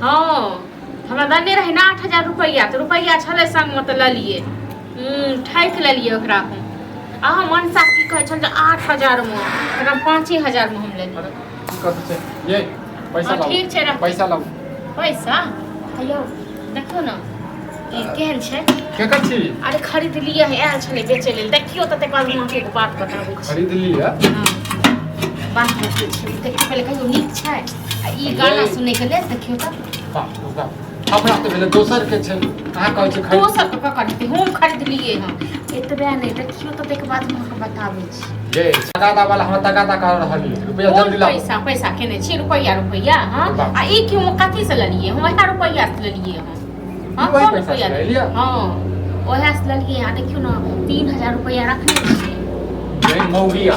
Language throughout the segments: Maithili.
हाँ हमरा दने रहे ना 8,000 रुपया तो रुपया छले संग में तो ललिए ठैक लेलिए ओकरा हम अहाँ मनसा की कहै छल 8,000 में एकरा 5,000 में हम लेलिए कथि छै ये पैसा लाओ ठीक छै रख पैसा लाओ पैसा अयो देखो ना ई केहन छै के कर छी अरे खरीद लिए है आयल छले बेचे लेल देखियो त तक बाद मां के बात बताबै छी खरीद लिया हां बात बताबै छी देखि पहले कहियो नीक छै आ ई गाना सुनै के लेल देखियो त बाप रे बाप हमरा तो भेले दोसर के छै अहाँ कहै छी खरीद दोसर के करते हम खरीद लिए हम एतबे नहीं देखियो त तक बाद मां के बताबै छी ये तगादा वाला हम तगादा कर रहली रुपया जल्दी लाओ पैसा पैसा केने छी रुपया हां आ ई क्यों कथि से लेलिए हम 1 रुपया से लेलिए हम हां वही पैसा से लिया हां ओहे से लेलिए आ देखियो ना 3,000 रुपया रखने छी ये मौगिया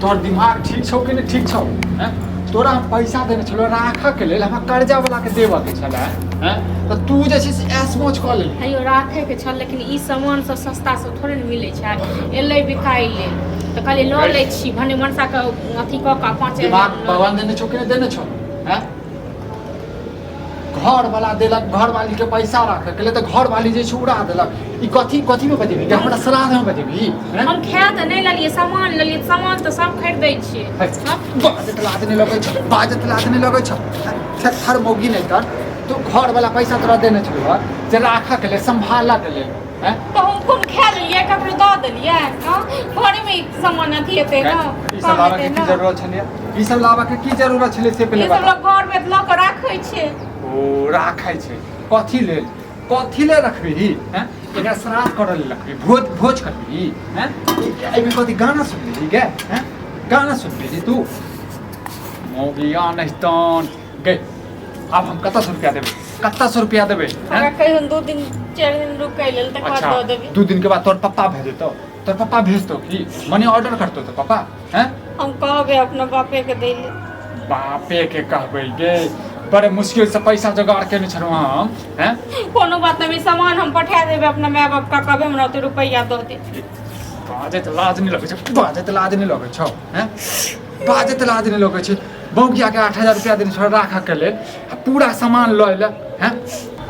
तोर दिमाग ठीक छौ कि नहीं ठीक छौ हैं तोरा हम पैसा देने छलो राखा के लेल हमरा कर्जा वाला के देबा के छला हैं तो तू जे छै से ऐस मोच क ले अयो राखे के छल लेकिन ई सामान सब सस्ता सब थोड़े न मिले छै एलै बिकाई ले तो कहले ल ले छी भने मनसा के अथी क का 5,000 दिमाग भगवान देने छौ कि नहीं देने छौ हैं घर वाला देलक घर वाली के पैसा राखे के लिए तो घर वाली जे छै उड़ा देलक ई कथी में बजेबी कि हमरा श्राद्ध में बजेबी हम खा त नहीं लेलिए सामान तो सब खरीदै छियै बाजत लाद नहीं लगे छौ हर मौगी नहीं कर तो घर वाला पैसा तोरा देने छौ जे राखा के लिए संभाला के लिए हैं तो हम कोन खा लेलिए ककरो द देलिए घर में सामान अथी हेतै ना ई सब लावा के की जरूरत छले ई सब लावा के की जरूरत छले से पहले ई सब लोग घर में ल के राखै छै ओ राखै छै कथी ले रखबी हैं एकरा श्राद्ध करऽ ले रखबी भोज करबी हैं एमे कथी गाना सुनबी गे हैं गाना सुनबी तू मौगिया नहीं तन गे अब हम कत सौ रुपया देबे हमरा कहियो 2 दिन 4 दिन रुकै लेल तक बाद द देबी 2 दिन के बाद तोर पापा भेजतो तोर पापा भेजतो की मनी ऑर्डर करतो तो पापा हैं हम कहबे अपना बापे के दे ले बापे के कहबै गे बड़े मुश्किल से पैसा जुगाड़ केने छलौ हम हैं कोनो बात नहीं सामान हम पठा देबे अपना माय बाप का कहबे हमरा तो रुपया द दे बाजे त लाज नहीं लगे छौ हैं बाजे त लाज नहीं लगे छै बौगिया के 8,000 रुपया देने छौ राखा के लेल पूरा सामान ल ले हैं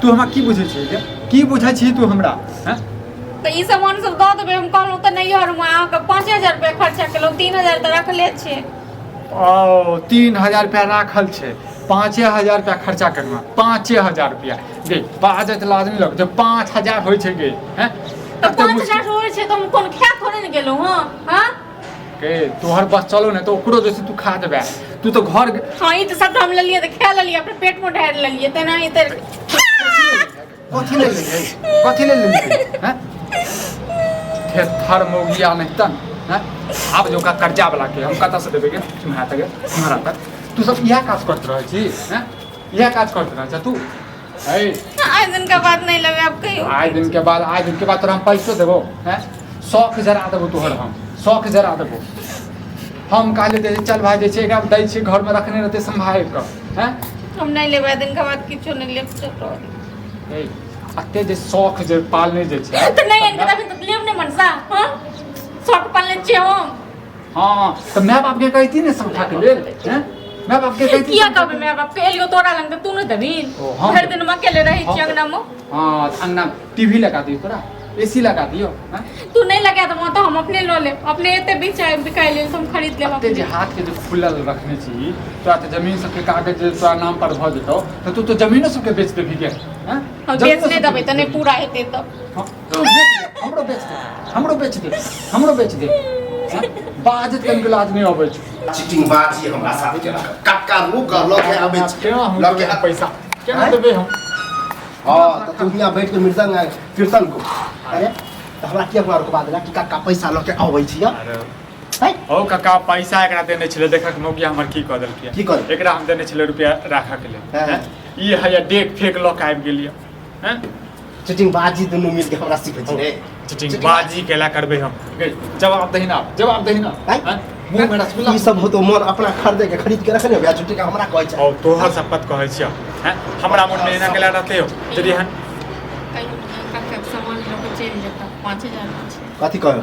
तू हमरा की बुझै छी गे की बुझै छी तू हमरा हैं तो ई सामान सब द देबे हम कहलौ त नहीं हर में आ के 5,000 रुपया खर्चा केलौ 3,000 त रखले छै ओ 3,000 रुपया राखल छै 5,000 रुपया खर्चा करना 5,000 रुपया गे बाजे त लाज नहीं लगे 5,000 होय छै गे हैं तो 5,000 होय छै त हम कोन खा थोड़े न गेलौ हां के तोहर बस चलो ने तो ओकरो जैसे तू खा देबे तू तो घर हां ई तो सब हम ले लिए त खा ले लिए अपने पेट में ढार ले लिए तना ई त कथी ले हैं थर मोगिया नहीं तन हैं अब जो का कर्जा वाला के हम कत से देबे गे तुम्हारा तक तू सब यह काज करत रह छी हैं यह काज करत रह छ तू ए आज दिन के बाद नहीं लेबे अब कहियो आज दिन के बाद तोरा हम पैसो देबो हैं 100 जरा देबो तोहर हम 100 जरा देबो हम काले दे चल भाई जे छै एकरा दै छी घर में रखने रहते संभाल के हैं हम नहीं लेबे दिन के बाद किछो नहीं लेब चल ए अते जे शौक जे पालने जे छै तो नहीं इनके तभी तो लेब नहीं मनसा हां शौक पालने छे हम हां तो माय बाप के कहती ने समझा के लेल हैं माय बाप के कहती किया कहबे माय बाप के एलियो तोरा लंग तू न देबी हर दिन में अकेले रही छी अंगना में हां अंगना टीवी लगा दियो तोरा एसी लगा दियो हैं तू नहीं लगा तो हम अपने लो ले अपने एते बिकाई ले हम खरीद लेब अपने जे हाथ के जो खुलल रखने छी तोरा तो जमीन सब के कागज जे तोरा नाम पर भ जेतो तो तू तो जमीनो सब के बेच देबी के हैं हम बेच नहीं देबे त नहीं पूरा हेते तब हमरो बेच दे बाजत कन के लाज नहीं आबै छै चिटिंग बाजी हमरा साथे के कक्का रुक ल के आबै छै ल के पैसा केना देबे हम हां त तू हिया बैठ के मृदंग कीर्तन को अरे त हमरा के बार को बात ना कि कक्का पैसा ल के आबै छी अरे ओ कक्का पैसा एकरा देने छले देखक मौगिया हमर की क देलकै की कर एकरा हम देने छले रुपया राखा के लेल हैं ई है डेक फेक ल के आबि गेलिए हैं चिटिंग बाजी दुनु मिल के हमरा सिखै छी रे चिटिंग बाजी केला करबे हम जवाब दही ना हैं मुंह में रसगुल्ला ई सब हो तो मोर अपना खरीद के रखने ब्याज छुट्टी का हमरा कहै छै ओ तोहर शपथ कहै छियै हैं हमरा मन में एना केला रहते हो यदि हन कहियो कक्का सामान लो के चल जेता 5,000 कथी कहौ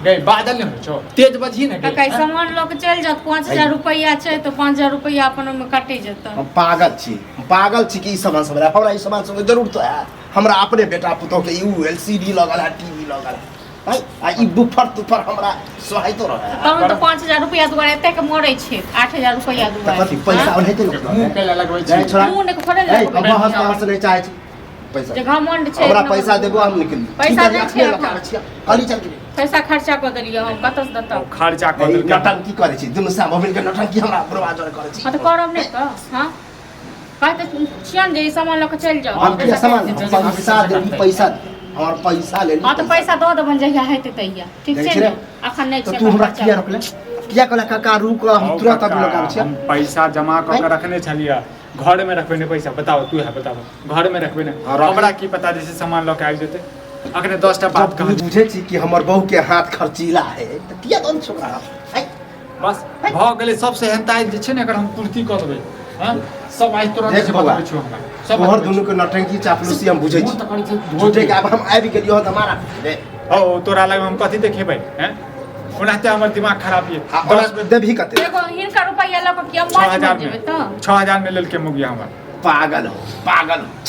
गई बादल नहीं हो छो तेज बजी ना काका सामान लोग चल जात 5000 रुपया छै तो 5000 रुपया अपन में कटे जत हम पागल छी कि ई सामान सब हमरा ई सामान सब जरूरत है हमरा अपने बेटा पुतोह के यू एलसीडी लगल है टीवी लगल है आ ई बुफर तुफर हमरा सोहाय तो रहे तब तो 5000 रुपया दुआरे एते के मरै छै 8000 रुपया दुआरे कथि पैसा ओनहिते मुंह के लगबै जाय छी छोड़ा मुंह ने खोले हम हस्त से नहीं चाहे छी पैसा जगह मंड छै हमरा पैसा देबो हम निकल पैसा नहीं छै खाली चल के पैसा खर्चा कर देलिए हम कतऽ से देतौ खर्चा कर देलकै नटंकी करे छी दुनु साम मिल के नटंकी हमरा बर्बाद करे छी हां तो करब नहीं तो हां कहते छियन जे सामान लोग चल जाओ हम के सामान पैसा दे पैसा और पैसा ले हां तो पैसा दो देबन जहिया हेतै तहिया ठीक छै ने अखन नहीं तो छै तू हमरा किया रखले किया कहला काका रुक हम तुरंत अभी लगाम छी हम पैसा जमा क के रखने छलिए घर में रखबे ने पैसा बताओ तू है बताओ घर में रखबे ने हमरा की पता जैसे सामान लऽ के आबि जेतै अखने 10 टा बात कह बुझे छी कि हमर बहू के हाथ खर्चीला है त किया दोन छोकरा बस भ गेलै सबसे हेंताई जे छै ने अगर हम पूर्ति क देबै हां सब आइ तुरंत से बता दै छी हमरा सब तोहर दुनु के नटंकी चापलूसी हम बुझे छी झूठे के अब हम आबि गेलियो त हमारा रे ओ तोरा लग हम कथि देखेबै हैं ओनाते हमर दिमाग खराब ये बस देबही कते एगो हिनका रुपया लऽ के किया मर जेबै त 6000 में लेल के मुगिया हमर पागल हो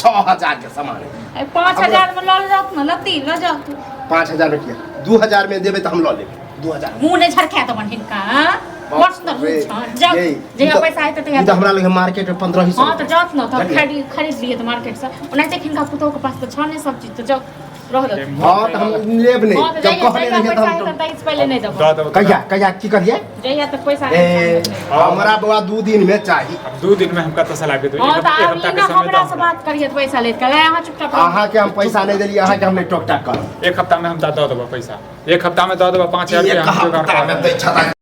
6000 के सामान है 5000 में लऽ जात न लती ल जात 5000 में किया 2000 में देबे त हम ल लेब 2000 मुंह ने झरखा त बन हिनका वर्ष त जाओ जे पैसा आइते त ई त हमरा लगे मार्केट में 1500 हां त जात न त खरीद लिए त मार्केट से ओनाते हिनका पुतो के पास त छ ने सब चीज त जाओ रह दे हां त हम लेब नहीं जब कहले रहिए त हम पैसा त पहले नहीं देबो कहिया की करिए जहिया तक पैसा ए हमरा बवा 2 दिन में चाहिए अब 2 दिन में हम कत सलाह के हां त एक हफ्ता के समय हमरा से बात करिए पैसा लेत कले यहां चुपचाप अहाँ के हम पैसा नहीं देलिए अहाँ के हम नहीं टोकटाक कर एक हफ्ता में हम दे देबो पैसा एक हफ्ता में दे देबो 5000 रुपया हम जोगाड़ कर